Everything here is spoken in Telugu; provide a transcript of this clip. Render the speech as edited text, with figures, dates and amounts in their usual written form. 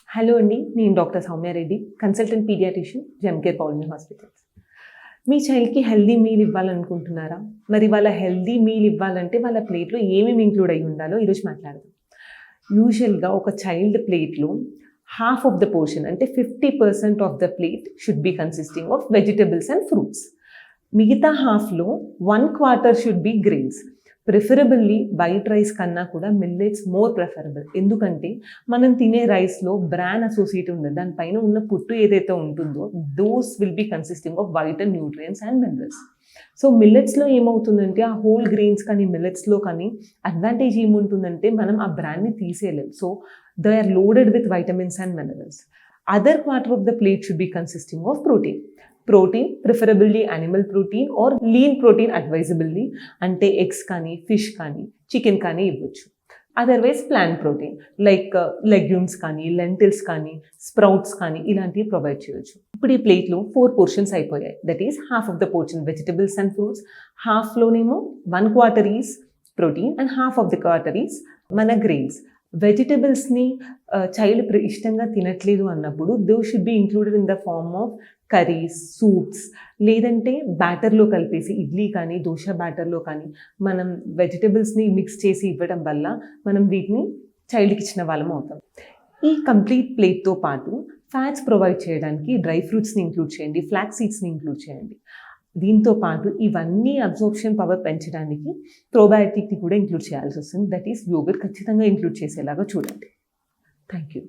హలో అండి, నేను doctor Soumya Reddy, consultant paediatrician, Gemcare పౌల్మీ హాస్పిటల్స్. మీ చైల్డ్‌కి హెల్తీ మీల్ ఇవ్వాలనుకుంటున్నారా? మరి వాళ్ళ హెల్తీ మీల్ ఇవ్వాలంటే వాళ్ళ ప్లేట్‌లో ఏమేమి ఇంక్లూడ్ అయ్యి ఉండాలో ఈరోజు మాట్లాడదాం. యూజువల్‌గా ఒక చైల్డ్ ప్లేట్‌లో హాఫ్ ఆఫ్ ద పోర్షన్ అంటే 50% of the plate should be consisting of vegetables and fruits. మిగతా హాఫ్‌లో 1/4 should be grains. Preferably white rice కన్నా కూడా మిల్లెట్స్ మోర్ ప్రిఫరబుల్. ఎందుకంటే మనం తినే రైస్లో బ్రాన్ అసోసియేట్ ఉండదు. దానిపైన ఉన్న పుట్టు ఏదైతే ఉంటుందో those will be consisting of vital nutrients and minerals. So మిల్లెట్స్లో ఏమవుతుందంటే ఆ హోల్ గ్రెయిన్స్ కానీ మిల్లెట్స్లో కానీ అడ్వాంటేజ్ ఏముంటుందంటే మనం ఆ బ్రాన్ని తీసేయలేం. So they are loaded with vitamins and minerals. Other quarter of the plate should be consisting of protein. Protein preferably animal protein or lean protein advisably, అంటే ఎగ్స్ కానీ ఫిష్ కానీ చికెన్ కానీ ఇవ్వచ్చు. Otherwise plant protein like legumes కానీ లెంటిల్స్ కానీ స్ప్రౌట్స్ కానీ ఇలాంటివి ప్రొవైడ్ చేయొచ్చు. ఇప్పుడు ఈ ప్లేట్లో 4 పోర్షన్స్ అయిపోయాయి. That is half of the portion vegetables and fruits, హాఫ్లోనేమో 1/4 is protein and half of the quarter is మన గ్రెయిన్స్. వెజిటబుల్స్ని చైల్డ్ ఇష్టంగా తినట్లేదు అన్నప్పుడు though should be included in the form of curries, soups, లేదంటే బ్యాటర్లో కలిపేసి ఇడ్లీ కానీ దోశ బ్యాటర్లో కానీ మనం వెజిటబుల్స్ని మిక్స్ చేసి ఇవ్వడం వల్ల మనం వీటిని చైల్డ్కి ఇచ్చిన వాళ్ళం అవుతాం. ఈ కంప్లీట్ ప్లేట్తో పాటు ఫ్యాట్స్ ప్రొవైడ్ చేయడానికి డ్రై ఫ్రూట్స్ని ఇంక్లూడ్ చేయండి, ఫ్లాక్స్ సీడ్స్ని ఇంక్లూడ్ చేయండి. దీంతో పాటు ఇవన్నీ అబ్జార్ప్షన్ పవర్ పెంచడానికి ప్రోబయాటిక్ని కూడా ఇంక్లూడ్ చేయాల్సి వస్తుంది. దట్ ఈస్ యోగర్ట్ ఖచ్చితంగా ఇంక్లూడ్ చేసేలాగా చూడండి. Thank you.